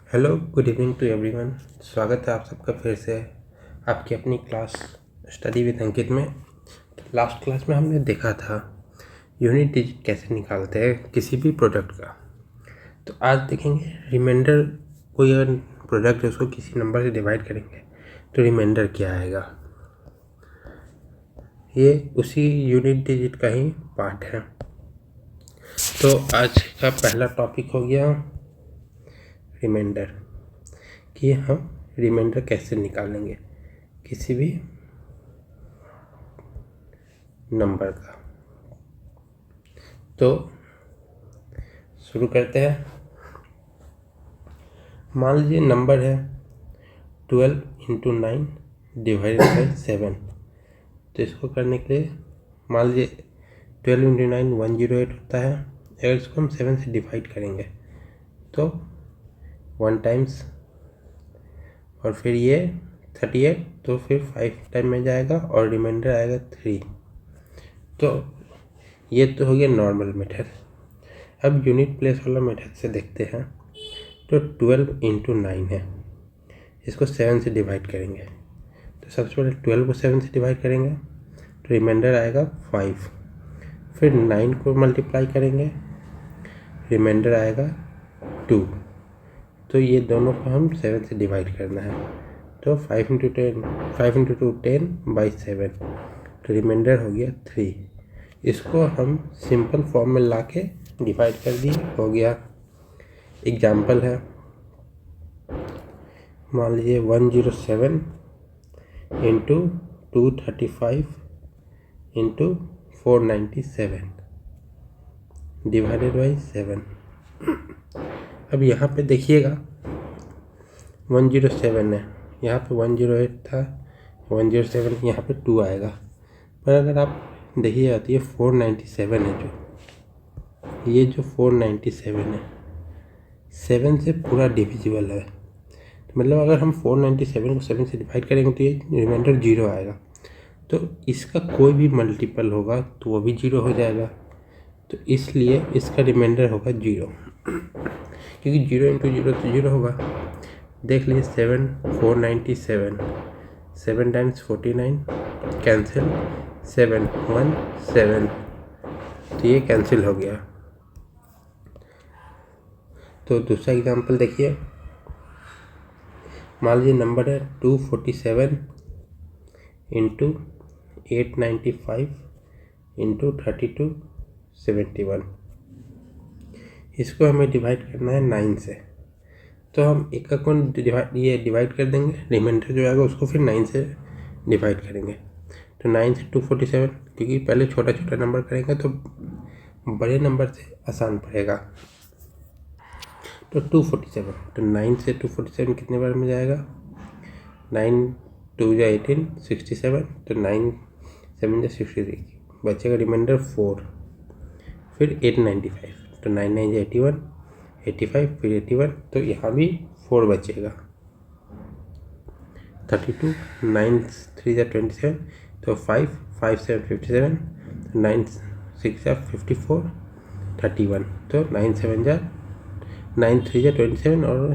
Hello, good evening to everyone. स्वागत है आप सबका फिर से आपकी अपनी क्लास स्टडी विद अंकित में। लास्ट क्लास में हमने देखा था यूनिट डिजिट कैसे निकालते हैं किसी भी प्रोडक्ट का। तो आज देखेंगे रिमाइंडर, कोई अगर प्रोडक्ट है उसको किसी नंबर से डिवाइड करेंगे तो रिमाइंडर क्या आएगा। ये उसी यूनिट डिजिट का ही पार्ट है। तो आज का पहला टॉपिक हो गया रिमाइंडर, कि हम रिमाइंडर कैसे निकालेंगे किसी भी नंबर का। तो शुरू करते हैं। मान लीजिए नंबर है 12 × 9 डिवाइडेड बाई 7। तो इसको करने के लिए मान लीजिए 12 × 9 108 होता है। अगर इसको हम 7 से डिवाइड करेंगे तो 1 टाइम्स और फिर ये 38, तो फिर 5 टाइम में जाएगा और रिमाइंडर आएगा 3। तो ये तो हो गया नॉर्मल मेथड। अब यूनिट प्लेस वाला मेथड से देखते हैं। तो 12 × 9 है, इसको 7 से डिवाइड करेंगे। तो सबसे पहले 12 को 7 से डिवाइड करेंगे तो रिमाइंडर आएगा 5। फिर 9 को मल्टीप्लाई करेंगे, रिमाइंडर आएगा 2। तो ये दोनों को हम 7 से डिवाइड करना है। तो 5 × 2 10 बाई 7, तो रिमाइंडर हो गया 3। इसको हम सिंपल फॉर्म में ला के डिवाइड कर दिए, हो गया। एग्जाम्पल है, मान लीजिए 107 × 235 × 497 डिवाइडेड बाई 7। अब यहाँ पे देखिएगा 107 है, यहाँ पे 108 था, 107, यहाँ पे 2 आएगा। पर अगर आप देखिएगा तो ये 497 है, जो ये जो 497 है 7 से पूरा डिविजिबल है। तो मतलब अगर हम 497 को 7 से डिवाइड करेंगे तो ये रिमाइंडर 0 आएगा। तो इसका कोई भी मल्टीपल होगा तो वो भी 0 हो जाएगा। तो इसलिए इसका रिमाइंडर होगा 0, क्योंकि 0 × 0 तो 0 होगा। देख लीजिए 7 497, 7 टाइम्स 49, कैंसिल, 7 1 7, तो ये कैंसिल हो गया। तो दूसरा एग्जांपल देखिए, मान लीजिए नंबर है 247 × 895 × 3271। इसको हमें डिवाइड करना है 9 से। तो हम एक को डिवाइड कर देंगे, रिमाइंडर जो आएगा उसको फिर 9 से डिवाइड करेंगे। तो 9 से 247, क्योंकि पहले छोटा छोटा नंबर करेंगे तो बड़े नंबर से आसान पड़ेगा। तो 247, तो 9 से 247 कितने बार में जाएगा, 9 2 × 18 67, तो 9 7 × 63, बचेगा रिमाइंडर 4। फिर 895, तो 9 9 × 81 85, फिर 81, तो यहाँ भी 4 बचेगा। 32 9 3 × 27, तो 5 5 7 57, 9 6 × 54 31, तो 9 7 × 9 3 × 27, और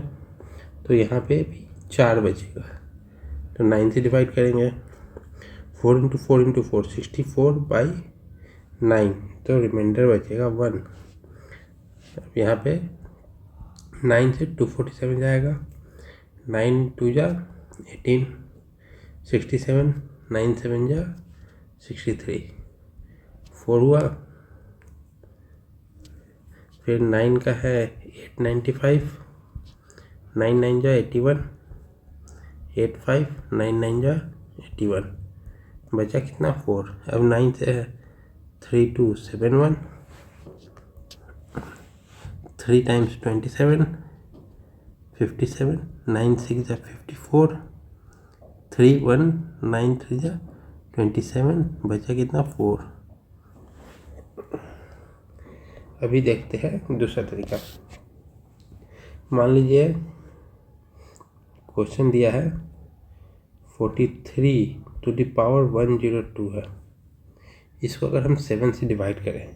तो यहाँ पे भी 4 बचेगा। तो 9 से डिवाइड करेंगे, 4 × 4 × 4 64 बाई 9, तो रिमाइंडर बचेगा 1। अब यहाँ पे 9 से 247 जाएगा, 9 2 × 18 67, 9 7 × 63, 4 हुआ। फिर 9 का है 895, 9 9 × 81, 85, 9 9 × 81, बचा कितना 4। अब 9 से है 3271, 3 टाइम्स 27 57, 9 6 × 54, 3 1 9 3 × 27, बचा कितना 4। अभी देखते हैं दूसरा तरीका। मान लीजिए क्वेश्चन दिया है 43 × 102 है। इसको अगर हम 7 से डिवाइड करें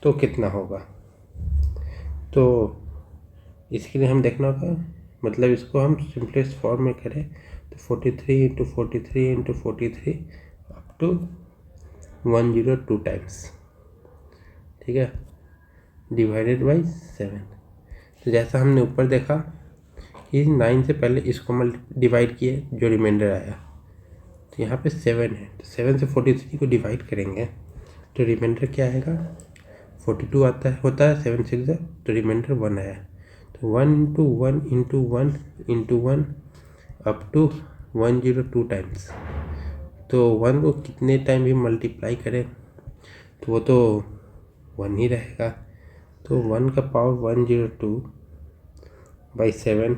तो कितना होगा। तो इसके लिए हम देखना होगा, मतलब इसको हम सिंपलेस्ट फॉर्म में करें तो 43 into 43 into 43 up to 102 times, ठीक है, डिवाइडेड बाई 7। तो जैसा हमने ऊपर देखा कि 9 से पहले इसको डिवाइड किए, जो रिमाइंडर आया, तो यहाँ पे 7 है, तो 7 से 43 को डिवाइड करेंगे तो रिमाइंडर क्या आएगा, 42 होता है 7 6 तो रिमाइंडर 1 आया। तो 1 into 1 into 1 into 1 up to 102 times. तो 1 को कितने टाइम भी मल्टीप्लाई करें तो वो तो 1 ही रहेगा। तो 1 का power 102 by 7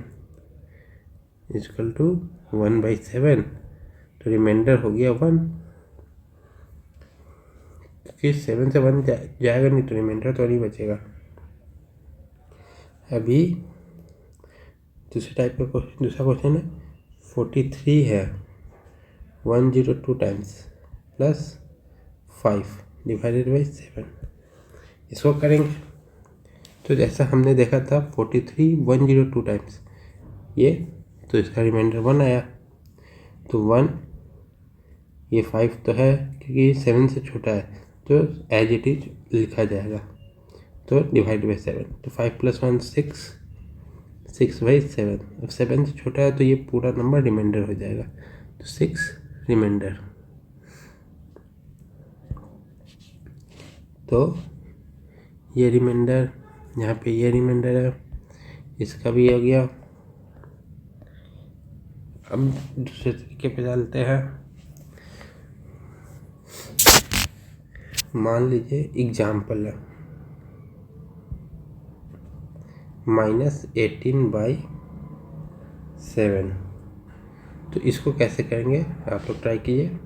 is equal to 1 by 7, तो रिमाइंडर हो गया 1, क्योंकि 7 से 1 जाएगा नहीं तो रिमाइंडर तो नहीं बचेगा। अभी दूसरे टाइप का क्वेश्चन, दूसरा क्वेश्चन है 43 है 102 टाइम्स प्लस 5 डिवाइडेड बाई 7, इसको करेंगे तो जैसा हमने देखा था 43 102 टाइम्स ये, तो इसका रिमाइंडर 1 आया। तो 1, ये 5 तो है क्योंकि 7 से छोटा है तो एज इट इज लिखा जाएगा, तो डिवाइड बाई 7, तो 5 + 1 6, 6 बाई 7। अब 7 से छोटा है तो ये पूरा नंबर रिमाइंडर हो जाएगा, तो 6 रिमाइंडर। तो ये रिमाइंडर, यहाँ पे ये रिमाइंडर है, इसका भी हो गया। अब दूसरे तरीके पे डालते हैं। मान लीजिए एग्जाम्पल है -18/7, तो इसको कैसे करेंगे आप लोग ट्राई कीजिए।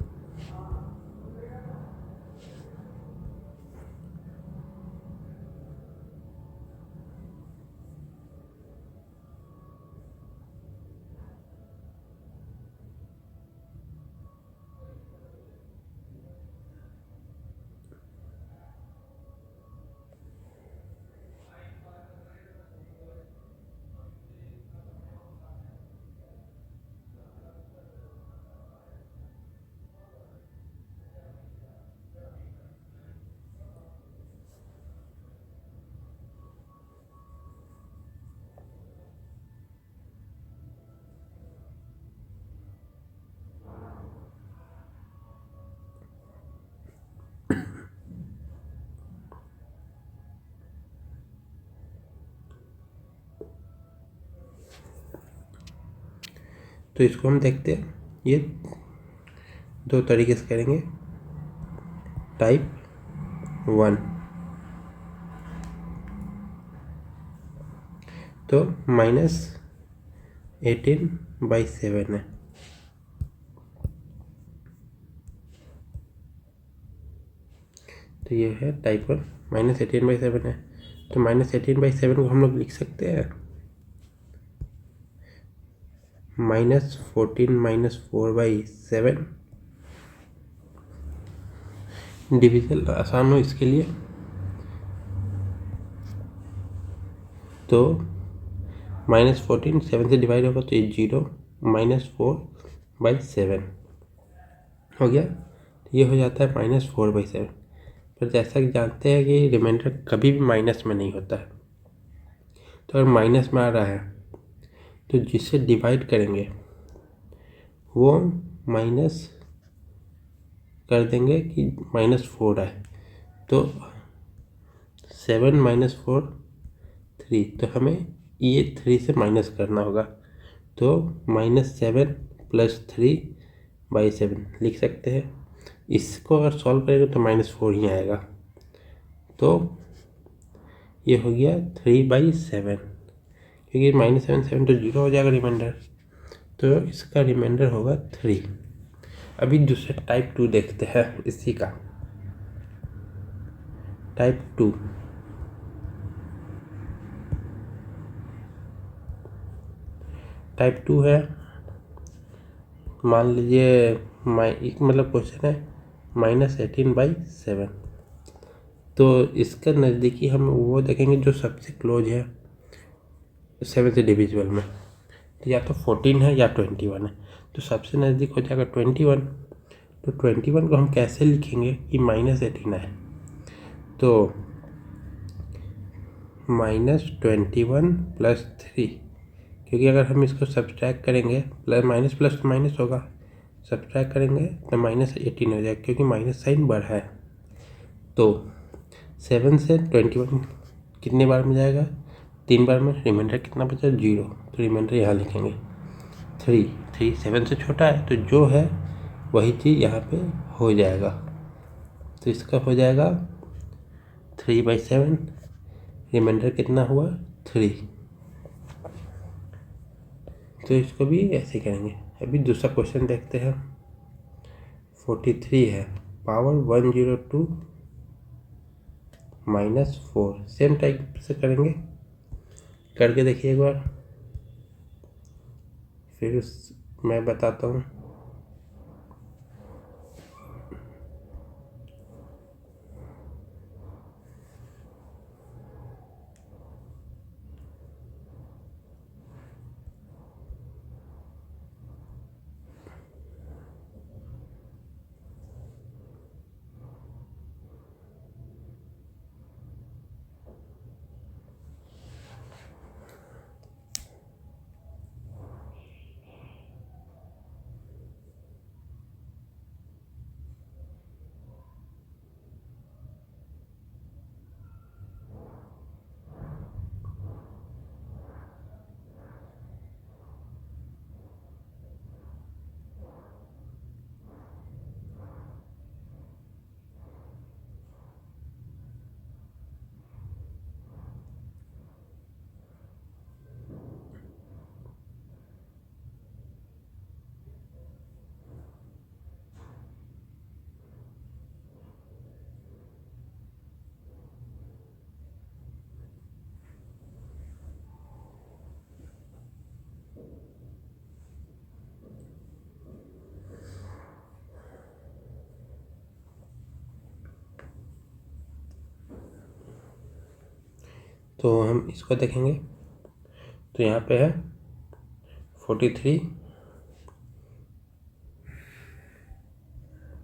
तो इसको हम देखते हैं, ये दो तरीके से करेंगे। टाइप 1, तो -18/7 है, तो ये है टाइप 1, -18/7 है। तो -18/7 को हम लोग लिख सकते हैं -14 - 4/7। डिविजन आसान हो इसके लिए, तो -14 7 से डिवाइड होगा तो ये 0, -4/7 हो गया। ये हो जाता है -4/7। पर जैसा कि जानते हैं कि रिमाइंडर कभी भी माइनस में नहीं होता है, तो अगर माइनस में आ रहा है तो जिससे डिवाइड करेंगे वो माइनस कर देंगे कि -4 आए, तो 7 - 4 3, तो हमें ये 3 से माइनस करना होगा, तो -7 + 3/7 लिख सकते हैं। इसको अगर सॉल्व करेंगे तो -4 ही आएगा, तो ये हो गया 3/7, क्योंकि -7 7 तो 0 हो जाएगा रिमाइंडर, तो इसका रिमाइंडर होगा 3। अभी दूसरे टाइप 2 देखते हैं इसी का। टाइप 2, टाइप 2 है, मान लीजिए मतलब क्वेश्चन है -18/7, तो इसका नज़दीकी हम वो देखेंगे जो सबसे क्लोज है 7 से डिविजिबल में, तो या तो 14 है या 21 है, तो सबसे नज़दीक हो जाएगा 21। तो 21 को हम कैसे लिखेंगे कि -18 है, तो -21 + 3, क्योंकि अगर हम इसको सब्सट्रैक्ट करेंगे प्लस माइनस प्लस तो माइनस होगा, सब्सट्रैक्ट करेंगे तो -18 हो जाएगा क्योंकि माइनस साइन बढ़ा है। तो 7 से 21 कितने बार में जाएगा, 3 बार में, रिमाइंडर कितना बचा 0, तो रिमाइंडर यहाँ लिखेंगे 3 7 से छोटा है, तो जो है वही चीज़ यहाँ पे हो जाएगा। तो इसका हो जाएगा 3/7, रिमाइंडर कितना हुआ 3। तो इसको भी ऐसे करेंगे। अभी दूसरा क्वेश्चन देखते हैं। 43 है, पावर 102 -4, सेम टाइप से करेंगे, करके देखिए एक बार, फिर मैं बताता हूँ। तो हम इसको देखेंगे, तो यहाँ पे है 43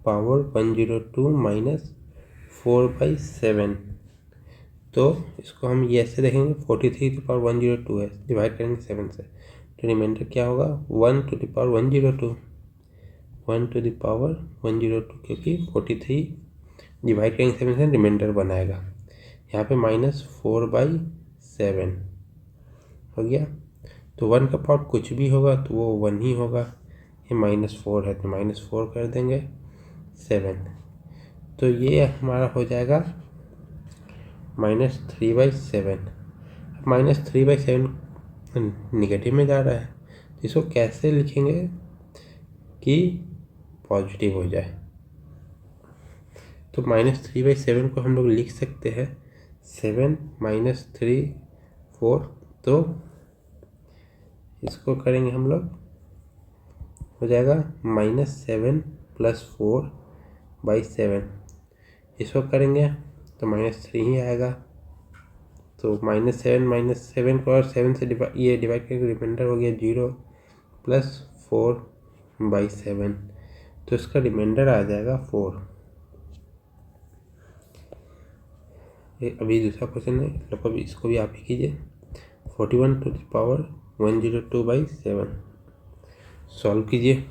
पावर 102 -4/7, तो इसको हम ये ऐसे देखेंगे, 43 to पावर 102 है, डिवाइड करेंगे 7 से, तो रिमाइंडर क्या होगा 1 to the power 102, 1 to the power 102, क्योंकि 43 डिवाइड करेंगे 7 से, रिमाइंडर बनाएगा। यहाँ पे -4/7 हो गया। तो 1 का पावर कुछ भी होगा तो वो 1 ही होगा, ये -4 है तो -4 कर देंगे 7, तो ये हमारा हो जाएगा -3/7। -3/7 निगेटिव में जा रहा है, तो इसको कैसे लिखेंगे कि पॉजिटिव हो जाए, तो -3/7 को हम लोग लिख सकते हैं 7 -3 4, तो इसको करेंगे हम लोग, हो जाएगा -7 + 4/7, इसको करेंगे तो -3 ही आएगा। तो -7 को और 7 से डिवाइड करके रिमाइंडर हो गया 0 + 4/7, तो इसका रिमाइंडर आ जाएगा 4। अभी दूसरा क्वेश्चन है, लोग इसको भी आप ही कीजिए। 41 to the पावर 102/7 सॉल्व कीजिए।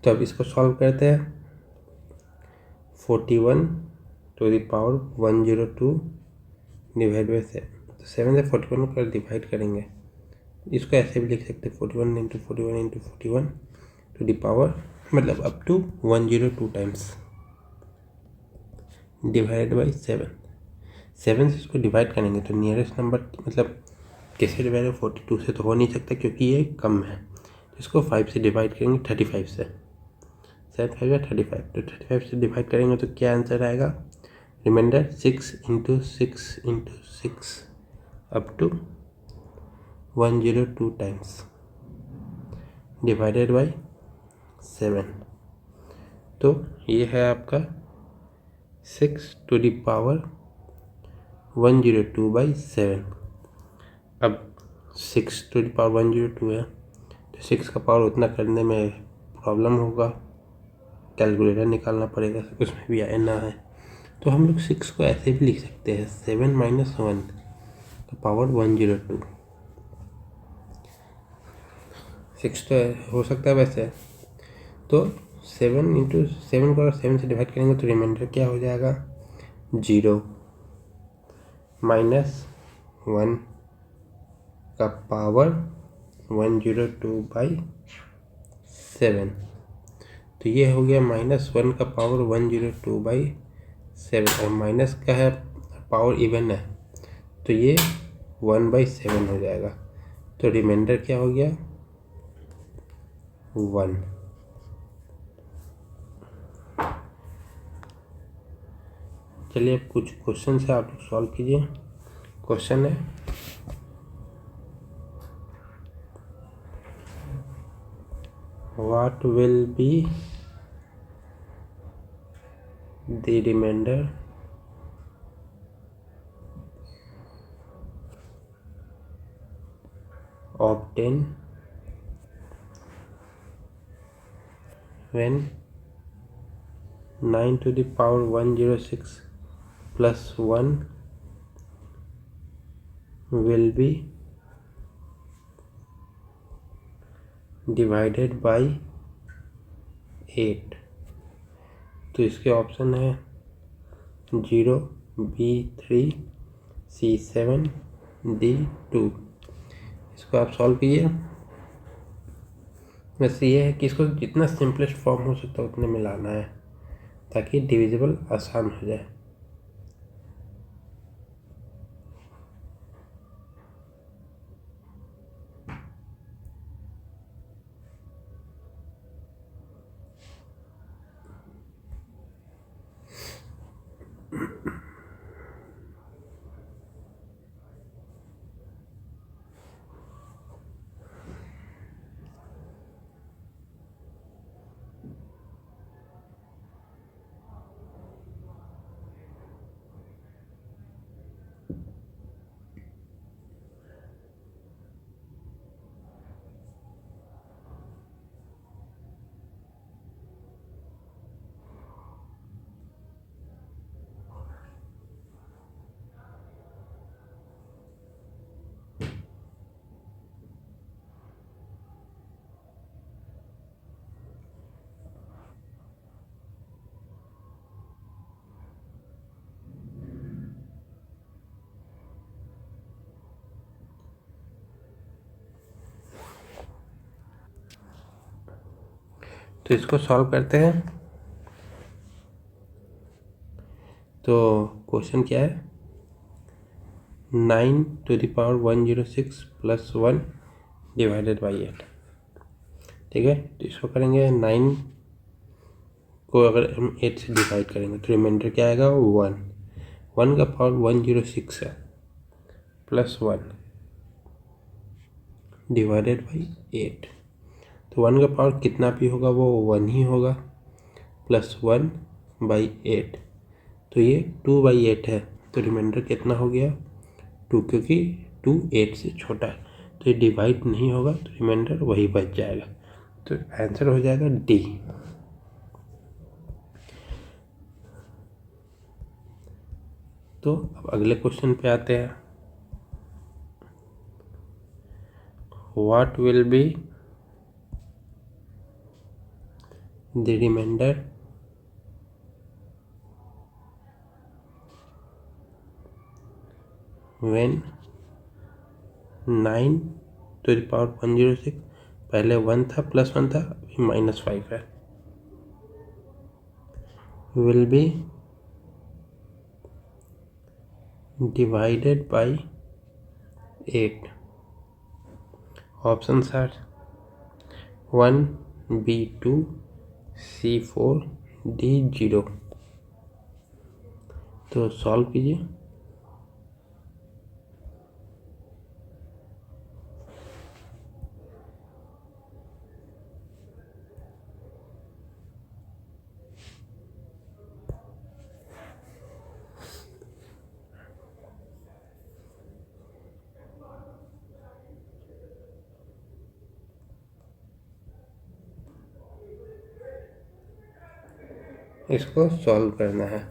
तो अब इसको सॉल्व करते हैं। 41 to the power 102 divide by 7, तो 7 से 41 को डिवाइड करेंगे इसको ऐसे भी लिख सकते हैं 41 into 41 into 41 to the power, मतलब up to 102 times divided by 7। 7 से इसको डिवाइड करेंगे तो नियरेस्ट नंबर, मतलब कैसे डिवाइड है, 42 से तो हो नहीं सकता क्योंकि ये कम है। तो इसको 5 से डिवाइड करेंगे, 35 से। 7 5 या 35, तो 35 से डिवाइड करेंगे तो क्या आंसर आएगा, remainder 6 into 6 into 6 up to 102 times divided by 7। तो ये है आपका 6 टू द पावर 102 बाई 7। अब 6 टू द पावर 102 है तो 6 का पावर उतना करने में प्रॉब्लम होगा, कैलकुलेटर निकालना पड़ेगा, उसमें भी आना है। तो हम लोग 6 को ऐसे भी लिख सकते हैं 7 माइनस 1 का पावर 102। 6 तो हो सकता है वैसे, तो 7 इंटू 7 को अगर 7 से डिवाइड करेंगे तो रिमाइंडर क्या हो जाएगा, 0 माइनस 1 का पावर 102 बाई 7। तो ये हो गया -1 का पावर 102 बाई 7, और माइनस का है पावर इवन है तो ये 1/7 हो जाएगा। तो रिमाइंडर क्या हो गया, 1। चलिए अब कुछ क्वेश्चन है, आप लोग सॉल्व कीजिए। क्वेश्चन है, what will be the remainder of 10 when 9 to the power 106 plus 1 will be divided by 8। तो इसके ऑप्शन है 0, B3, C7, D2। इसको आप सॉल्व कीजिए। वैसे ये है कि इसको जितना सिंपलेस्ट फॉर्म हो सकता है उतने में लाना है ताकि डिविजिबल आसान हो जाए। तो इसको सॉल्व करते हैं। तो क्वेश्चन क्या है, 9 to the power 106 plus 1 divided by 8। ठीक है, तो इसको करेंगे 9 को अगर हम 8 से डिवाइड करेंगे तो रिमाइंडर क्या आएगा, 1। 1 का पावर 106 है प्लस 1 डिवाइडेड बाई 8। तो 1 का पावर कितना भी होगा वो 1 ही होगा, प्लस 1/8। तो ये 2/8 है, तो रिमाइंडर कितना हो गया, 2, क्योंकि 2 8 से छोटा है तो ये डिवाइड नहीं होगा तो रिमाइंडर वही बच जाएगा। तो आंसर हो जाएगा डी। तो अब अगले क्वेश्चन पे आते हैं, what will be the remainder when 9 to the power 106, पहले 1 था +1 था, अभी -5 है, will be divided by 8. Options are 1, B 2, C 4, D 0. तो सॉल्व कीजिए। इसको सॉल्व करना है।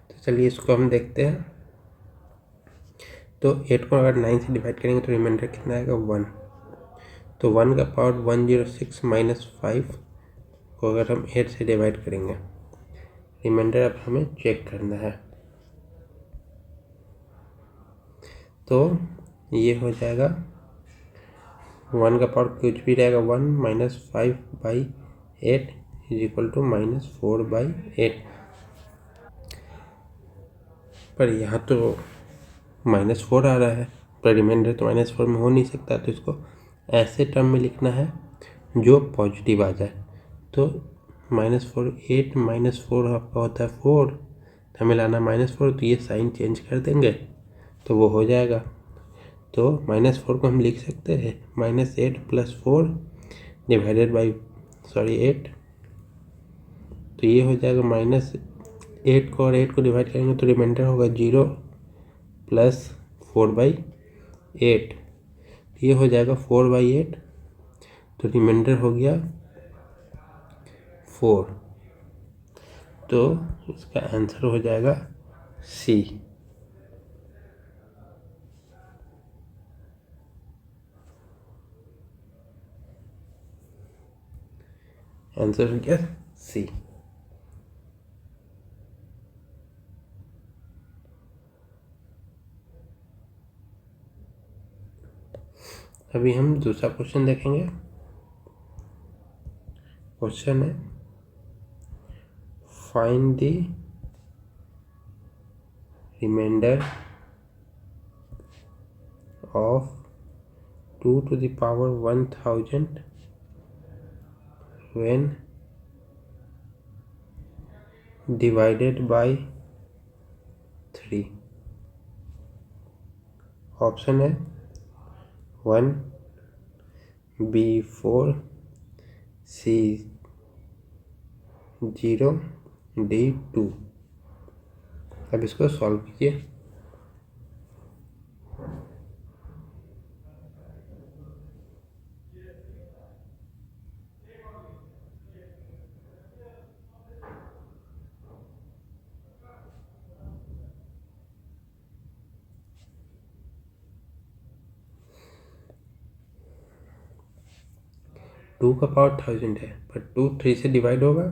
तो चलिए इसको हम देखते हैं। तो 8 को अगर 9 से डिवाइड करेंगे तो रिमाइंडर कितना आएगा 1। तो 1 का पावर 106 -5 को अगर हम 8 से डिवाइड करेंगे, रिमाइंडर अब हमें चेक करना है। तो ये हो जाएगा 1 का पावर कुछ भी रहेगा 1 -5/8 = -4/8। पर यहाँ तो -4 आ रहा है, पर रिमाइंडर तो -4 में हो नहीं सकता, तो इसको ऐसे टर्म में लिखना है जो पॉजिटिव आ जाए। तो -4 8 -4 आपका होता है 4, तो हमें लाना -4, तो ये साइन चेंज कर देंगे तो वो हो जाएगा। तो -4 को हम लिख सकते हैं -8 + 4 डिवाइडेड बाई 8। तो ये हो जाएगा -8 को और 8 को डिवाइड करेंगे तो रिमाइंडर होगा 0 + 4/8। ये हो जाएगा 4/8, तो रिमाइंडर हो गया 4। तो इसका आंसर हो जाएगा C। आंसर हो गया C। अभी हम दूसरा क्वेश्चन देखेंगे। क्वेश्चन है find the remainder of 2 to the power 1000 when divided by 3। Option है 1, B 4, C 0, D 2। अब इसको सॉल्व कीजिए। टू का पावर 1000 है, पर 2 3 से डिवाइड होगा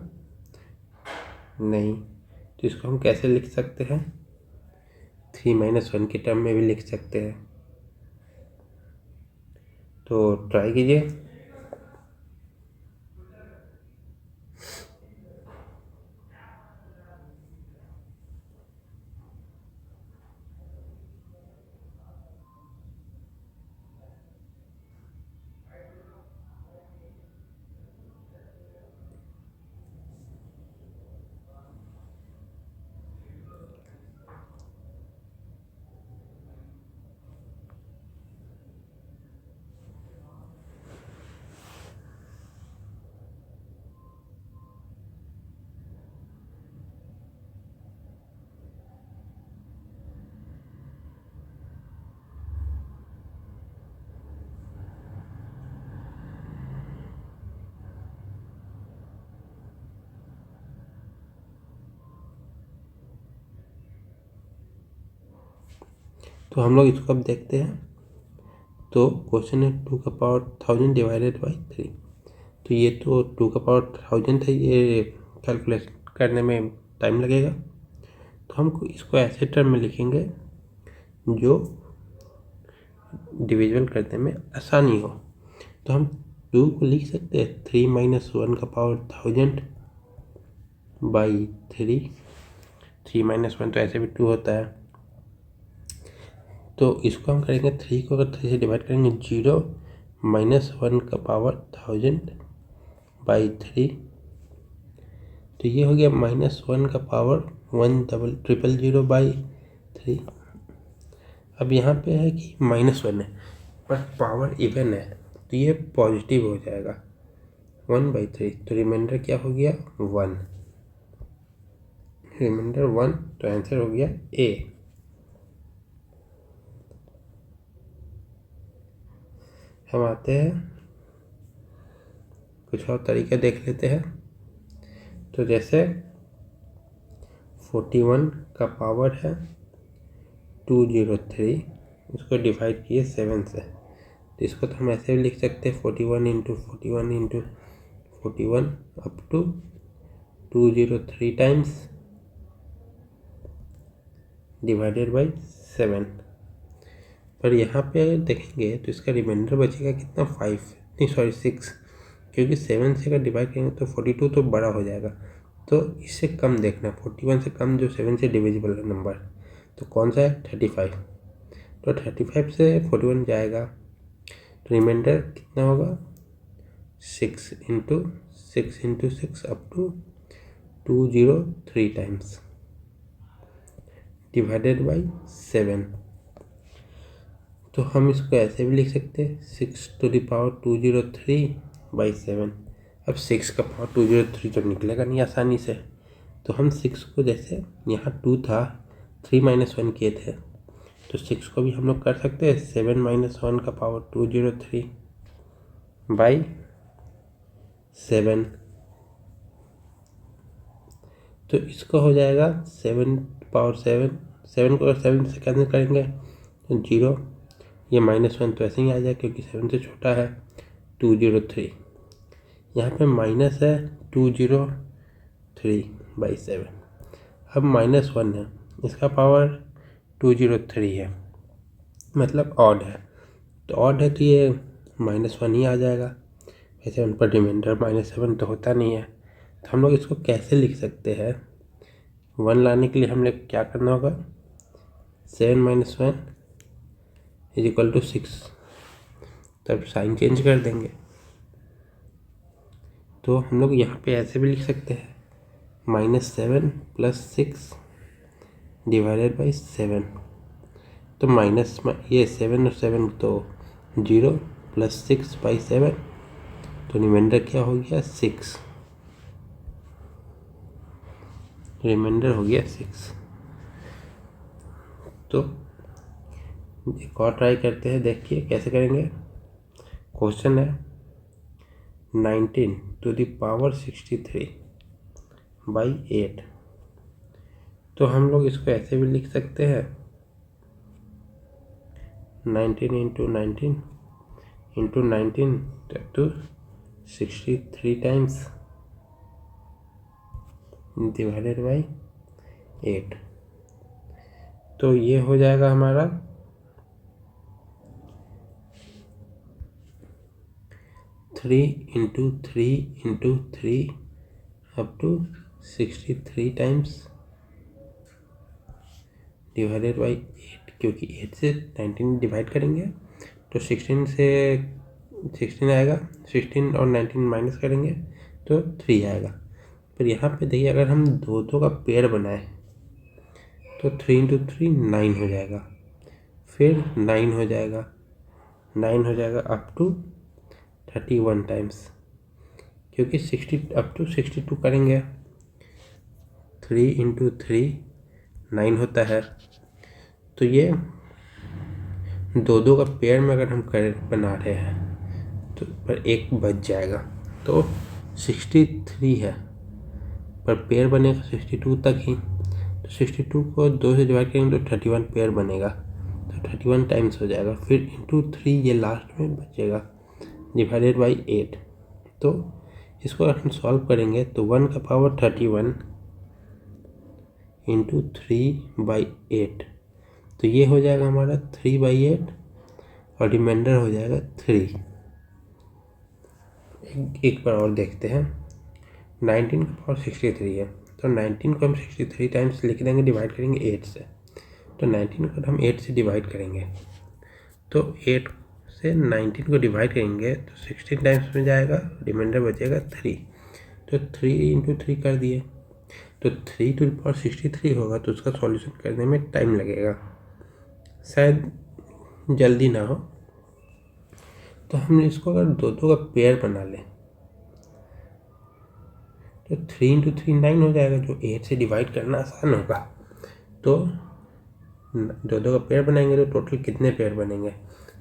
नहीं, तो इसको हम कैसे लिख सकते हैं 3 - 1 के टर्म में भी लिख सकते हैं। तो ट्राई कीजिए। तो हम लोग इसको अब देखते हैं। तो क्वेश्चन है 2 का पावर 1000 डिवाइडेड बाई 3। तो ये तो 2 का पावर 1000 है, ये कैलकुलेट करने में टाइम लगेगा। तो हम इसको ऐसे टर्म में लिखेंगे जो डिविजिबल करने में आसानी हो। तो हम 2 को लिख सकते हैं 3 - 1 का पावर 1000 बाई 3। 3 - 1 तो ऐसे भी 2 होता है। तो इसको हम करेंगे 3 को अगर 3 से डिवाइड करेंगे 0 - 1 का पावर 1000 बाई 3। तो ये हो गया -1 का पावर 1000 बाई 3। अब यहाँ पे है कि -1 है पर पावर इवन है तो ये पॉजिटिव हो जाएगा 1/3। तो रिमाइंडर क्या हो गया 1, रिमाइंडर 1। तो आंसर हो गया ए। हम आते हैं कुछ और तरीके देख लेते हैं। तो जैसे 41 का पावर है 203, इसको डिवाइड किए 7 से। तो इसको तो हम ऐसे भी लिख सकते हैं 41 × 41 × 41 up to 203 times divided by 7। पर यहाँ पे देखेंगे तो इसका रिमाइंडर बचेगा कितना 6, क्योंकि 7 से अगर डिवाइड करेंगे तो 42 तो बड़ा हो जाएगा। तो इससे कम देखना, 41 से कम जो 7 से डिविजिबल है नंबर, तो कौन सा है 35। तो 35 से 41 जाएगा तो रिमाइंडर कितना होगा 6 × 6 × 6 up to 203 times divided by 7। तो हम इसको ऐसे भी लिख सकते हैं 6⁻203/7। अब 6 का पावर 203 तो निकलेगा नहीं आसानी से। तो हम 6 को जैसे यहाँ 2 था 3 - 1 किए थे तो 6 को भी हम लोग कर सकते हैं 7 - 1 का पावर 203/7। तो इसको हो जाएगा 7 को अगर 7 से कैंसिल करेंगे तो 0, ये -1 तो ऐसे ही आ जाए क्योंकि 7 से छोटा है 203। यहाँ पे माइनस है 203/7। अब -1 है, इसका पावर 203 है, मतलब ऑड है। तो ऑड है तो ये -1 ही आ जाएगा। वैसे उन पर रिमाइंडर -7 तो होता नहीं है। तो हम लोग इसको कैसे लिख सकते हैं, 1 लाने के लिए हम लोग क्या करना होगा 7 - 1 = 6, तब साइन चेंज कर देंगे। तो हम लोग यहाँ पे ऐसे भी लिख सकते हैं -7 + 6 डिवाइडेड बाई 7। तो माइनस ये 7 और 7 तो 0 + 6/7। तो रिमाइंडर क्या हो गया 6, रिमाइंडर हो गया 6। तो एक और ट्राई करते हैं, देखिए कैसे करेंगे। क्वेश्चन है 19⁻63/8। तो हम लोग इसको ऐसे भी लिख सकते हैं 19 × 19 × 19 तो 63 टाइम्स डिवाइडेड बाई 8। तो ये हो जाएगा हमारा 3 × 3 × 3 up to 63 times divided by 8, क्योंकि 8 से 19 डिवाइड करेंगे तो 16 से 16 आएगा, 16 और 19 माइनस करेंगे तो 3 आएगा। पर यहाँ पे देखिए अगर हम दो का पेयर बनाए तो 3 × 3 9 हो जाएगा, फिर 9 हो जाएगा, 9 हो जाएगा अप टू 31 टाइम्स, क्योंकि 60 अप टू 62 करेंगे 3 × 3 9 होता है। तो ये दो का पेयर में अगर हम बना रहे हैं तो पर एक बच जाएगा, तो 63 है पर पेयर बनेगा 62 तक ही। तो 62 को 2 से डिवाइड करेंगे तो 31 पेयर बनेगा। तो 31 टाइम्स हो जाएगा, फिर इंटू 3 ये लास्ट में बचेगा डिवाइडेड बाई 8। तो इसको अगर हम सॉल्व करेंगे तो 1 का पावर 31 इंटू 3/8, तो ये हो जाएगा हमारा 3/8 और रिमाइंडर हो जाएगा 3। एक बार और देखते हैं। 19 का पावर 63 है, तो 19 को हम 63 टाइम्स लिख देंगे, डिवाइड करेंगे 8 से। तो 19 को हम 8 से डिवाइड करेंगे, तो 8 से 19 को डिवाइड करेंगे तो 16 टाइम्स में जाएगा, रिमाइंडर बचेगा 3। तो 3 इंटू 3 कर दिए, तो 3 टू द पावर 63 होगा, तो उसका सॉल्यूशन करने में टाइम लगेगा, शायद जल्दी ना हो। तो हम इसको अगर दो का पेयर बना लें तो 3 इंटू 3 9 हो जाएगा, जो 8 से डिवाइड करना आसान होगा। तो दो का पेयर बनाएंगे तो टोटल कितने पेयर बनेंगे?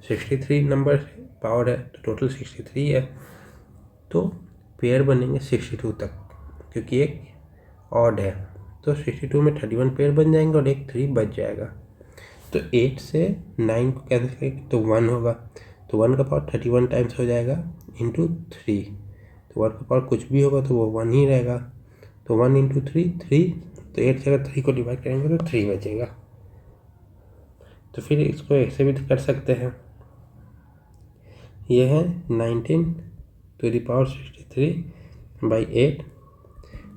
63 नंबर पावर है तो टोटल 63 है, तो पेयर बनेंगे 62 तक, क्योंकि एक ऑड है। तो 62 में 31 पेयर बन जाएंगे और एक 3 बच जाएगा। तो 8 से 9 को कैंसिल करेंगे तो 1 होगा, तो 1 का पावर 31 टाइम्स हो जाएगा इंटू 3। तो 1 का पावर कुछ भी होगा तो वो 1 ही रहेगा, तो 1 इंटू 3 3। तो 8 से अगर 3 को डिवाइड करेंगे तो 3 बचेगा। तो फिर इसको ऐसे भी कर सकते हैं, ये है 19 टू द पावर 63/8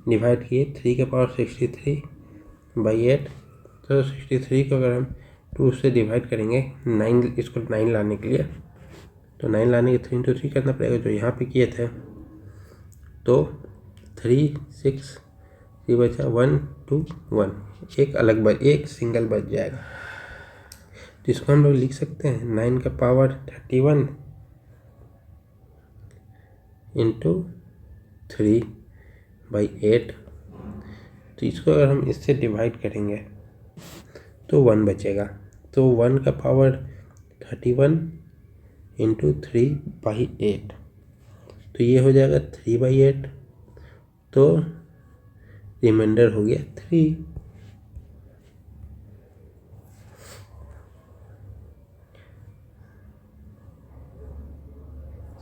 डिवाइड किए 3 के पावर 63/8। तो 63 को अगर हम 2 से डिवाइड करेंगे 9, इसको 9 लाने के लिए, तो 9 लाने के 3 इंटू 3 करना पड़ेगा, जो यहाँ पे किए थे। तो 3 6 3 बचा 1 2 1, एक सिंगल बच जाएगा। तो इसको हम लोग लिख सकते हैं 9 का पावर 31 इंटू 3/8। तो इसको अगर हम इससे डिवाइड करेंगे तो 1 बचेगा, तो 1 का पावर 31 इंटू 3/8, तो ये हो जाएगा 3/8। तो रिमाइंडर हो गया 3।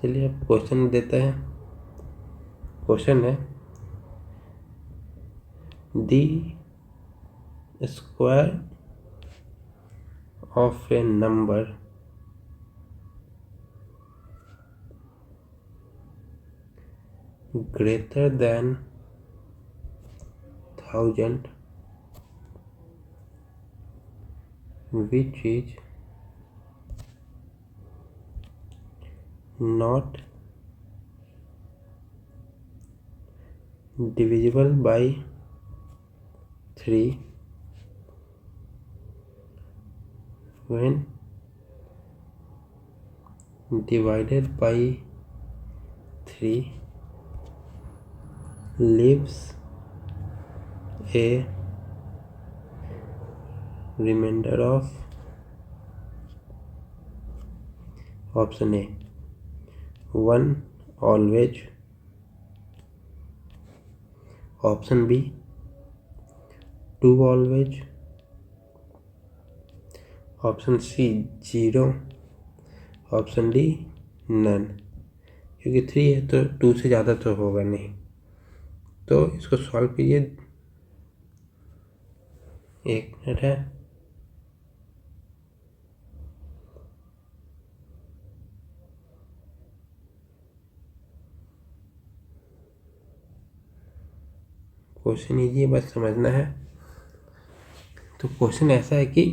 चलिए अब क्वेश्चन देते हैं। क्वेश्चन है the square of A number greater than 1000 which is not divisible by 3 when divided by 3 leaves a remainder of option A 1 always, option B 2 always, option C 0, option D none. क्योंकि 3 है तो 2 से ज़्यादा तो होगा नहीं। तो इसको सॉल्व कीजिए, 1 मिनट है। क्वेश्चन ईजी है, बस समझना है। तो क्वेश्चन ऐसा है कि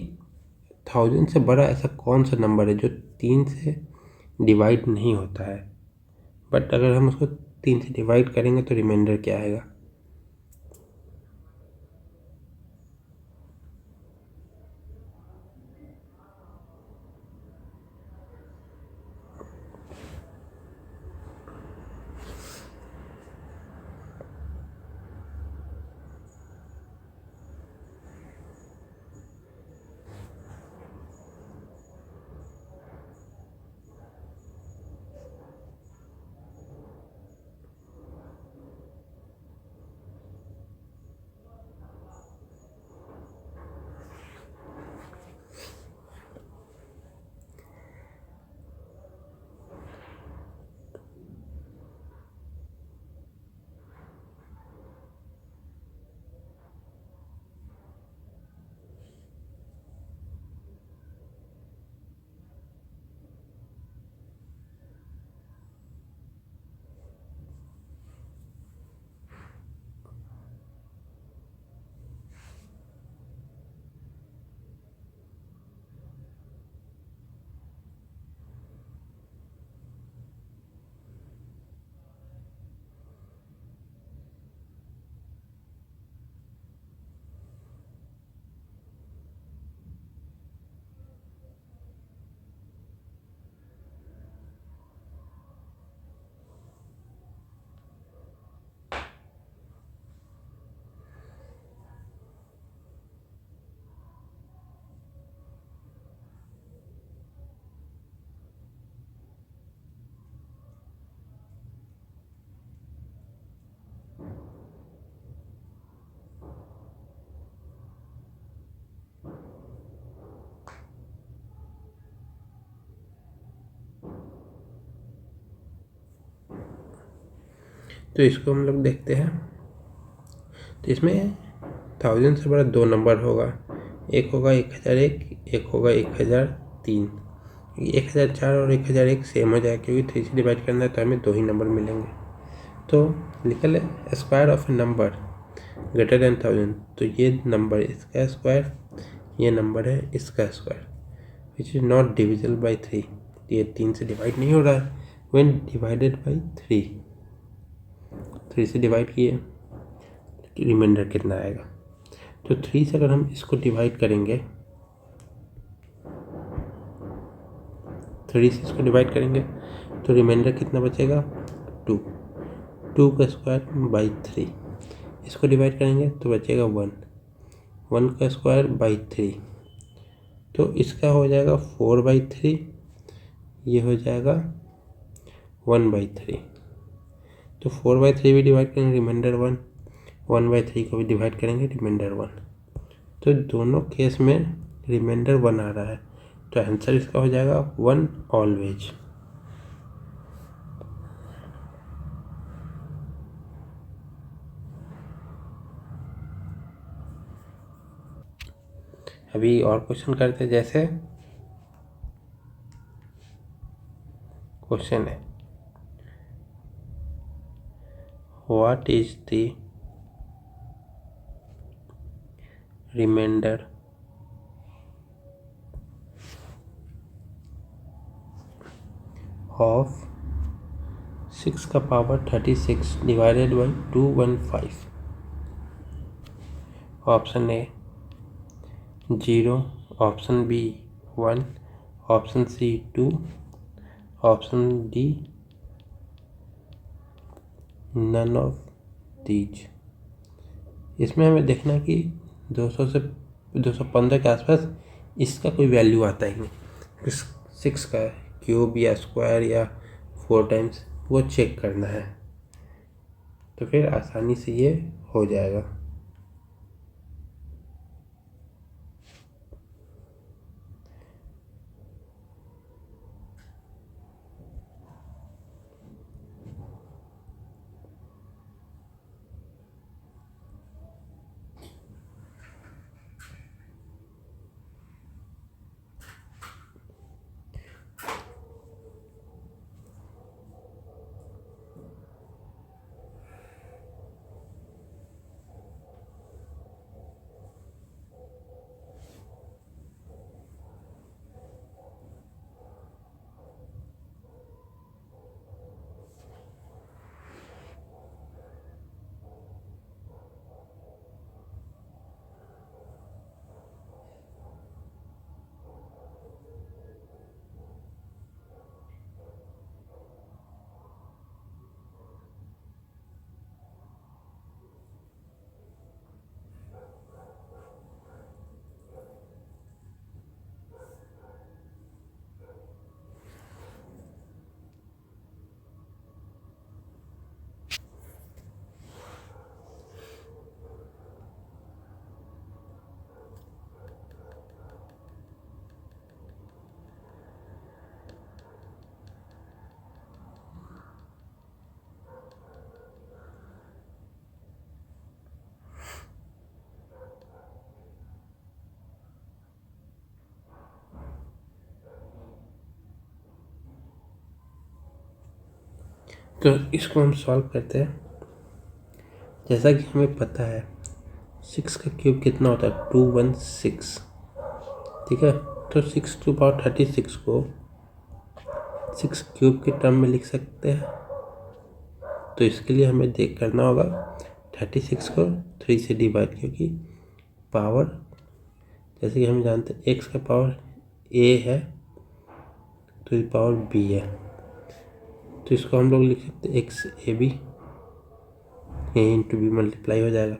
1000 से बड़ा ऐसा कौन सा नंबर है जो 3 से डिवाइड नहीं होता है, बट अगर हम उसको 3 से डिवाइड करेंगे तो रिमाइंडर क्या आएगा? तो इसको हम लोग देखते हैं। तो इसमें 1000 से बड़ा 2 नंबर होगा, एक होगा 1001, एक होगा 1003। 1004 और 1001 सेम हो जाएगा क्योंकि 3 से डिवाइड करना है तो हमें 2 ही नंबर मिलेंगे। तो लिखा है square of A number greater than 1000, तो ये नंबर इसका स्क्वायर, ये नंबर है इसका square, which is not divisible by 3। ये 3 से डिवाइड नहीं हो रहा है। व्हेन डिवाइडेड बाई 3 से डिवाइड किए, रिमाइंडर कितना आएगा? तो 3 से अगर हम इसको डिवाइड करेंगे, 3 से इसको डिवाइड करेंगे तो रिमाइंडर कितना बचेगा? 2। 2 का स्क्वायर बाई 3, इसको डिवाइड करेंगे तो बचेगा 1। 1 का स्क्वायर बाई 3, तो इसका हो जाएगा 4/3, ये हो जाएगा 1/3। तो 4/3 भी डिवाइड करेंगे, रिमाइंडर 1। 1/3 को भी डिवाइड करेंगे, रिमाइंडर 1। तो दोनों केस में रिमाइंडर 1 आ रहा है, तो आंसर इसका हो जाएगा 1 ऑलवेज। अभी और क्वेश्चन करते हैं। जैसे क्वेश्चन है, what is the remainder of 6 का power 36 divided by 215? Option A 0, option B 1, option C 2, option D none of these. इसमें हमें देखना है कि 200 से 215 के आसपास इसका कोई वैल्यू आता ही नहीं। 6 का क्यूब या स्क्वायर या 4 टाइम्स वो चेक करना है, तो फिर आसानी से ये हो जाएगा। तो इसको हम सॉल्व करते हैं। जैसा कि हमें पता है 6 का क्यूब कितना होता है? 216, ठीक है। तो 6⁻36 को 6 क्यूब के टर्म में लिख सकते हैं। तो इसके लिए हमें करना होगा 36 को 3 से डिवाइड, क्योंकि पावर जैसे कि हम जानते हैं x का पावर a है तो ये पावर b है, तो इसको हम लोग लिख सकते हैं XAB, यही इंटू बी मल्टीप्लाई हो जाएगा।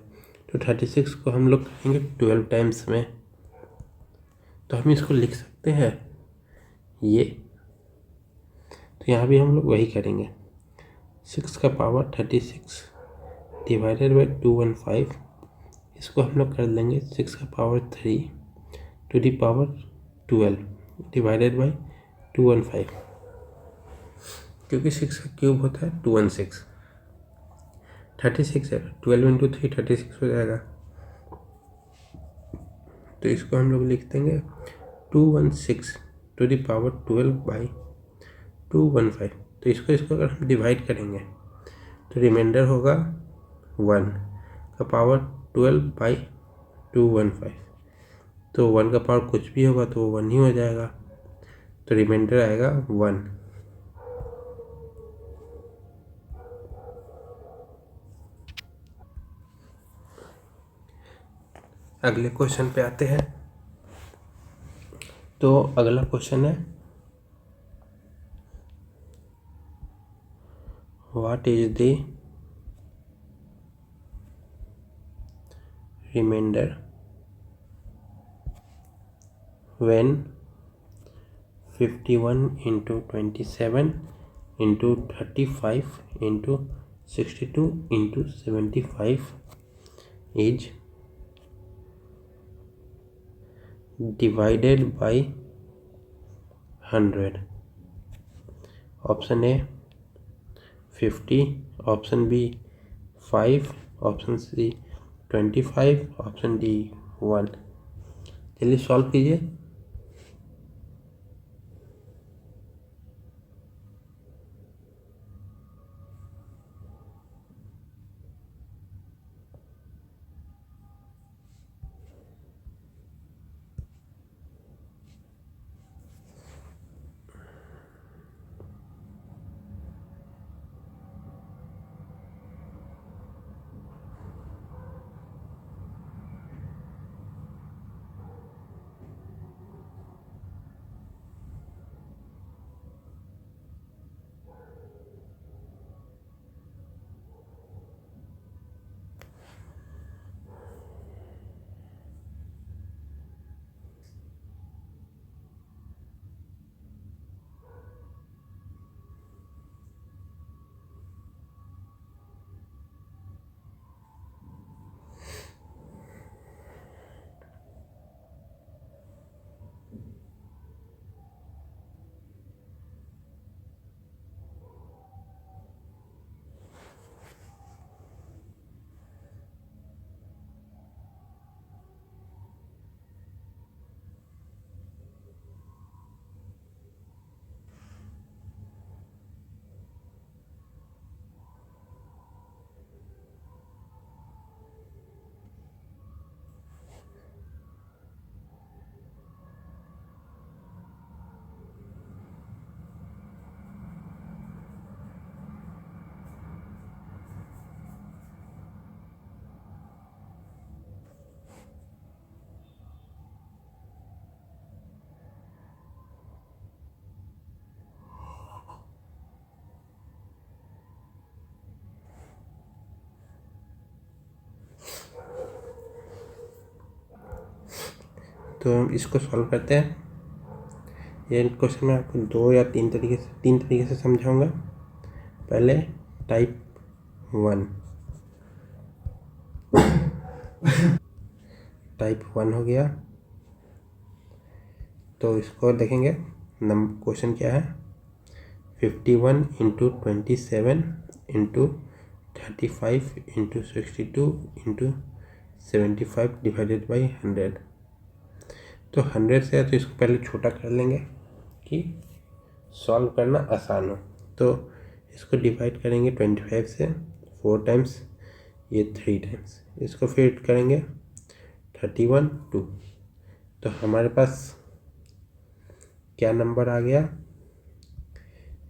तो 36 को हम लोग करेंगे 12 टाइम्स में, तो हम इसको लिख सकते हैं ये। तो यहाँ भी हम लोग वही करेंगे, 6 का पावर 36 डिवाइडेड बाई 215, इसको हम लोग कर लेंगे 6 का power 3 to the power 12 divided by 215, क्योंकि 6 का क्यूब होता है 216। 36 है, 12 इंटू 3 36 हो जाएगा। तो इसको हम लोग लिख देंगे 216 टू द पावर 12/215। तो इसको अगर हम डिवाइड करेंगे तो रिमाइंडर होगा 1 का पावर 12/215। तो 1 का पावर कुछ भी होगा तो वो 1 ही हो जाएगा, तो रिमाइंडर आएगा 1। अगले क्वेश्चन पे आते हैं। तो अगला क्वेश्चन है what is the remainder when 51 into 27 into 35 into 62 into 75 is divided by 100। Option A 50, option B 5, option C 25, option D 1। चलिए सॉल्व कीजिए। तो हम इसको सॉल्व करते हैं। ये क्वेश्चन में आपको तीन तरीके से समझाऊंगा। पहले टाइप 1 हो गया। तो इसको देखेंगे, क्वेश्चन क्या है, 51 into 27 into 35 into 62 into 75 divided by 100। तो 100 से है तो इसको पहले छोटा कर लेंगे कि सॉल्व करना आसान हो। तो इसको डिवाइड करेंगे 25 से 4 टाइम्स, ये 3 टाइम्स। इसको फिर करेंगे 31 2। तो हमारे पास क्या नंबर आ गया,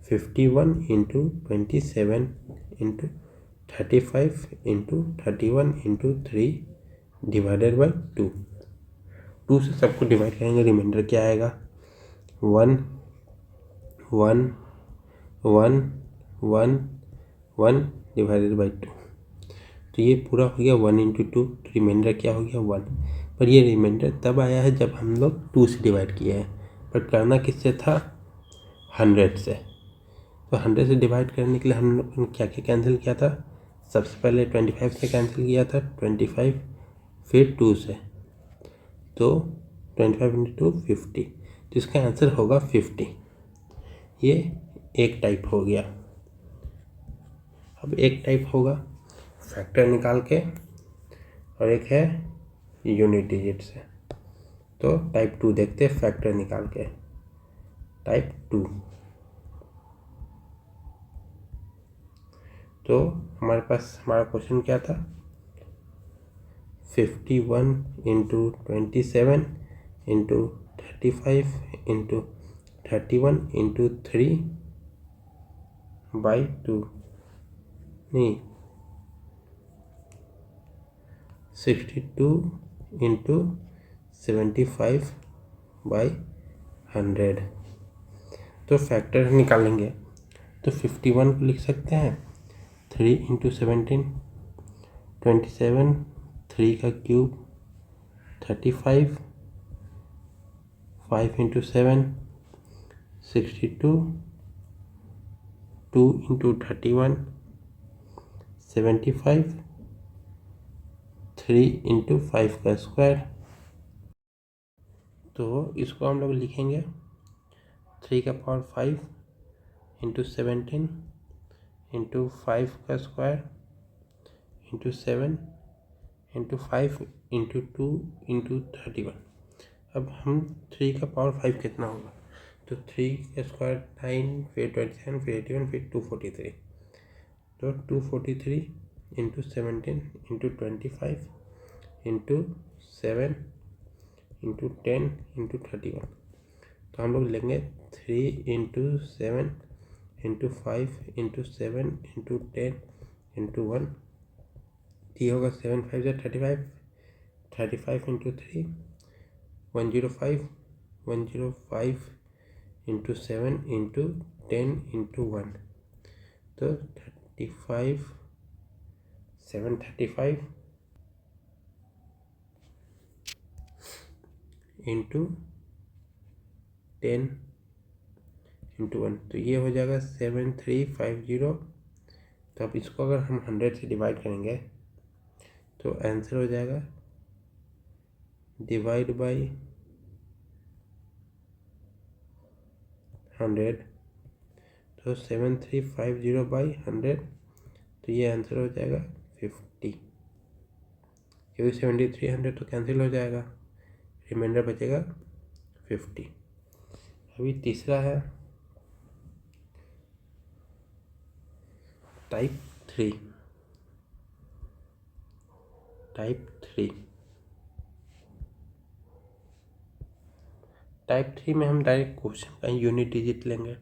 51 into 27 into 35 into 31 into 3 divided by 2 से सबको डिवाइड करेंगे, रिमाइंडर क्या आएगा, 1 1 1 1 1 डिवाइडेड बाई 2। तो ये पूरा हो गया 1 इंटू 2, तो रिमाइंडर क्या हो गया 1। पर ये रिमाइंडर तब आया है जब हम लोग 2 से डिवाइड किए हैं, पर करना किससे था, 100 से। तो 100 से डिवाइड करने के लिए हम लोग ने क्या क्या कैंसिल किया था, सबसे पहले 25 से कैंसिल किया था, 25 फिर 2 से, तो 25 इंटू 2 50। तो इसका आंसर होगा 50। ये एक टाइप हो गया। अब एक टाइप होगा फैक्टर निकाल के और एक है यूनिट डिजिट से। तो टाइप 2 देखते हैं फैक्टर निकाल के। टाइप 2 तो हमारे पास हमारा क्वेश्चन क्या था, 51 इंटू 27 इंटू 35 इंटू 31 इंटू 3/2 नहीं 62 इंटू 75/100। तो फैक्टर निकालेंगे तो 51 को लिख सकते हैं 3 इंटू 17, 27, 3 का क्यूब 35, 5 इंटू 7 62, 2 इंटू 31 75, 3 इंटू 5 का स्क्वायर। तो इसको हम लोग लिखेंगे 3 का पावर 5 इंटू 17 इंटू 5 का square into 7 into 5 into 2 into 31। अब हम 3 का पावर 5 कितना होगा, तो 3 का स्क्वायर 9, फिर 27, फिर 81, फिर 243। तो 243 into 17 into 25 into 7 into 10 into 31। तो हम लोग लेंगे 3 into 7 into 5 into 7 into 10 into 1। ये होगा 7 5 या 35, 35 इंटू 3 105, 105 इंटू 7 इंटू 10 इंटू 1। तो 35, 735 इंटू 10 इंटू 1। तो ये हो जाएगा 7350। तो अब इसको अगर हम 100 से डिवाइड करेंगे तो आंसर हो जाएगा डिवाइड बाई 100। तो 7350/100। तो ये आंसर हो जाएगा 50, क्योंकि 7300 तो कैंसिल हो जाएगा, रिमाइंडर बचेगा 50। अभी तीसरा है टाइप 3। टाइप 3 में हम डायरेक्ट क्वेश्चन का यूनिट डिजिट लेंगे।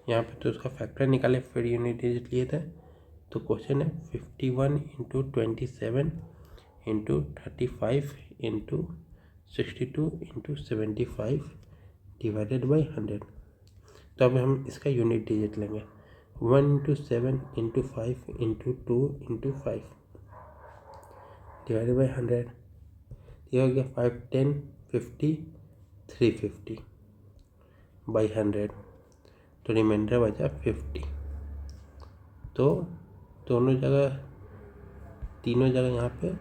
यहाँ पे तो उसका फैक्टर निकाले फिर यूनिट डिजिट लिए थे। तो क्वेश्चन है 51 into 27 into 35 into 62 into 75 divided by 100। तो अब हम इसका यूनिट डिजिट लेंगे 1 into 7 into 5 into 2 into 5 divided by 100। ये हो गया 5 10 50 350 बाई 100। तो रिमाइंडर बचा 50। तो दोनों जगह तीनों जगह यहाँ पे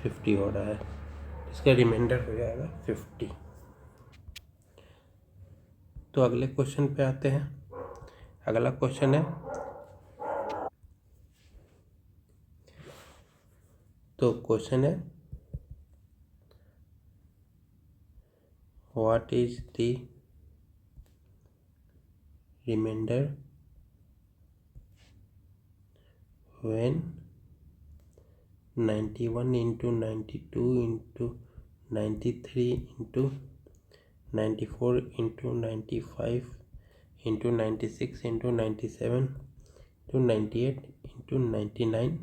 50 हो रहा है, इसका रिमाइंडर हो जाएगा 50। तो अगले क्वेश्चन पे आते हैं। अगला क्वेश्चन है, तो क्वेश्चन है what is the remainder when 91 into 92 into 93 into 94 into 95 into 96 into 97 into 98 into 99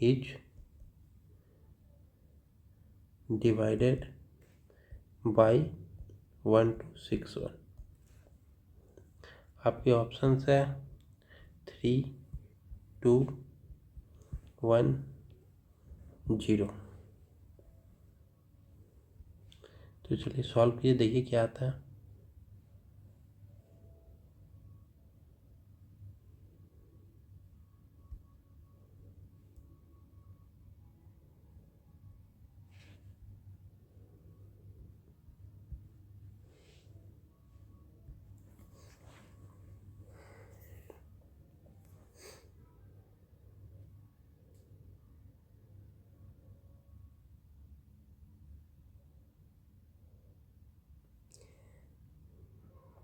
is divided by 1261। आपके ऑप्शंस है 3 2 1 0। तो चलिए सॉल्व कीजिए, देखिए क्या आता है।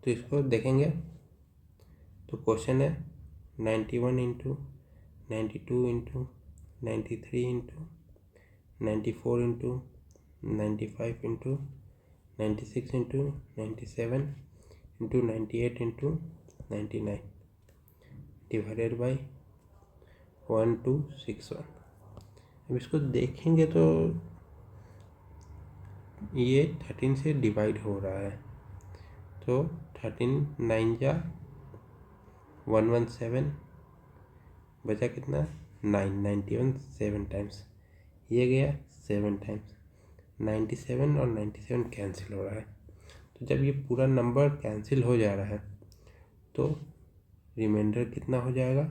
तो इसको देखेंगे तो क्वेश्चन है 91 into 92 into 93 into 94 into 95 into 96 into 97 into 98 into 99 divided by 1261। अब इसको देखेंगे तो ये 13 से डिवाइड हो रहा है, तो 13 9 जा 117 बचा कितना 9, 91 7 टाइम्स, ये गया 7 टाइम्स, 97 और 97 कैंसिल हो रहा है। तो जब ये पूरा नंबर कैंसिल हो जा रहा है तो रिमाइंडर कितना हो जाएगा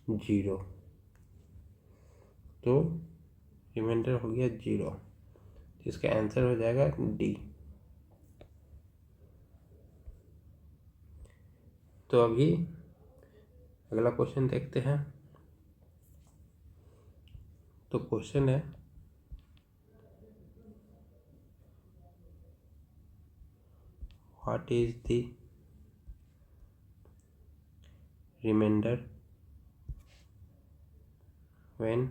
0, तो रिमाइंडर हो गया 0, तो इसका आंसर हो जाएगा डी। तो अभी अगला क्वेश्चन देखते हैं। तो क्वेश्चन है what is the remainder when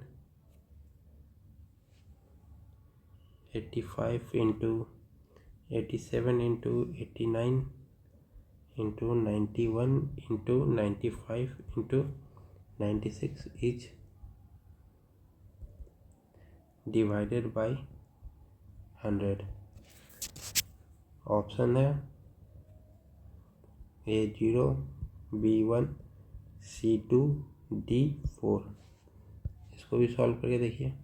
85 into 87 into 89 into 91 into 95 into 96 is divided by 100। Option है A0, B1, C2, D4। इसको भी सॉल्व करके देखिए।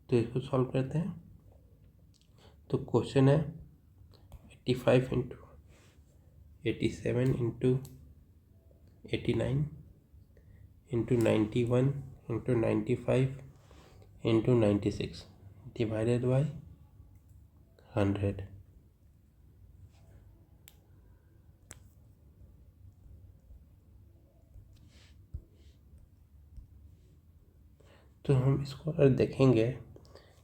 तो इसको सॉल्व करते हैं। तो क्वेश्चन है 85 into 87 into 89 into 91 into 95 into 96 divided by 100। तो हम इसको अगर देखेंगे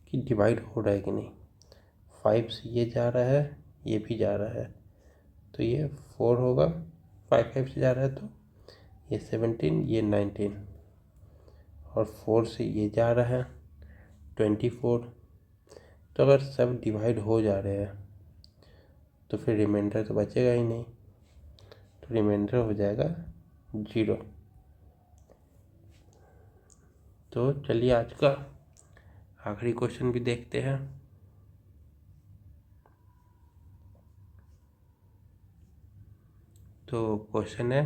कि डिवाइड हो रहा है कि नहीं, 5 से ये जा रहा है, ये भी जा रहा है, तो ये 4 होगा। 5 से जा रहा है तो ये 17, ये 19, और 4 से ये जा रहा है 24। तो अगर सब डिवाइड हो जा रहे हैं तो फिर रिमाइंडर तो बचेगा ही नहीं, तो रिमाइंडर हो जाएगा 0। तो चलिए आज का आखिरी क्वेश्चन भी देखते हैं। तो क्वेश्चन है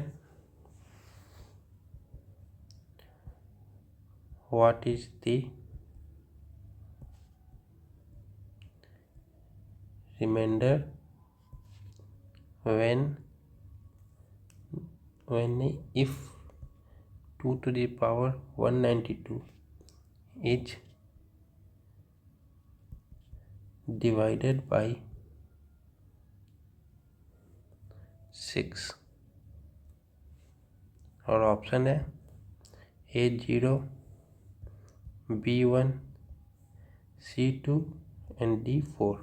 what is the remainder when if 2 to the power 192 is divided by 6। और ऑप्शन है A0, B1, C2 and D4।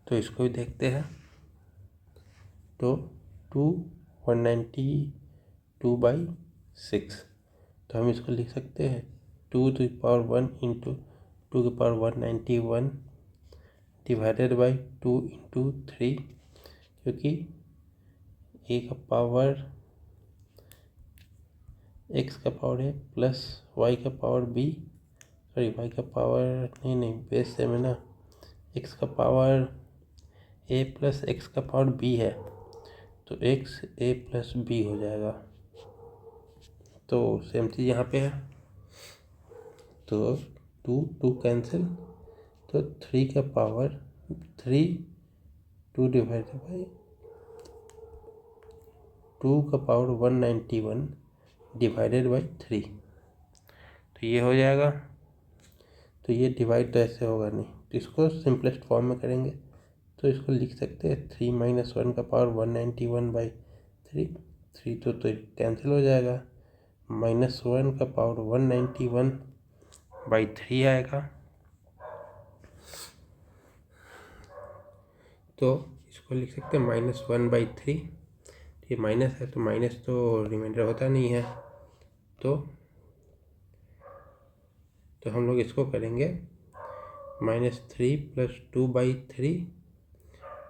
तो इसको भी देखते हैं। तो 192/6, तो हम इसको लिख सकते हैं 2⁻1 इंटू 2⁻191 डिवाइडेड बाई 2 × 3, क्योंकि a का पावर x का पावर है प्लस y का पावर b, सॉरी y का पावर नहीं बेस से में ना, x का पावर a प्लस x का पावर b है, तो x a प्लस b हो जाएगा। तो सेम चीज़ यहाँ पे है, तो 2 कैंसिल, तो 3 का पावर 3 2 डिवाइडेड बाई 2 का पावर 191 डिवाइडेड बाई 3, तो ये हो जाएगा। तो ये डिवाइड तो ऐसे होगा नहीं, तो इसको सिंपलेस्ट फॉर्म में करेंगे, तो इसको लिख सकते हैं 3 - 1 का पावर 191/3, 3 तो कैंसिल हो जाएगा, -1 का पावर 191/3 आएगा। तो इसको लिख सकते हैं -1/3, ये माइनस है तो माइनस तो रिमाइंडर होता नहीं है, तो हम लोग इसको करेंगे -3 + 2/3,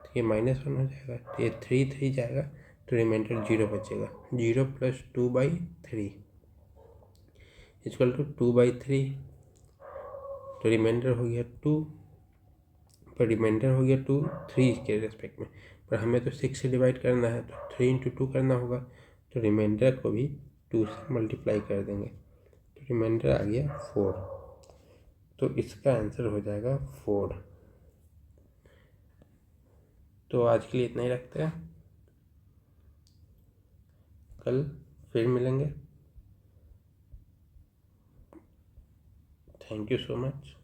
तो ये -1 हो जाएगा, तो ये 3 जाएगा, तो रिमाइंडर 0 बचेगा। 0 + 2/3 = 2/3, तो रिमाइंडर हो गया 2, पर रिमाइंडर हो गया 2 3 के रेस्पेक्ट में, पर हमें तो 6 से डिवाइड करना है, तो 3 × 2 करना होगा, तो रिमाइंडर को भी 2 से मल्टीप्लाई कर देंगे, तो रिमाइंडर आ गया 4, तो इसका आंसर हो जाएगा 4। तो आज के लिए इतना ही रखते हैं, कल फिर मिलेंगे। Thank you so much.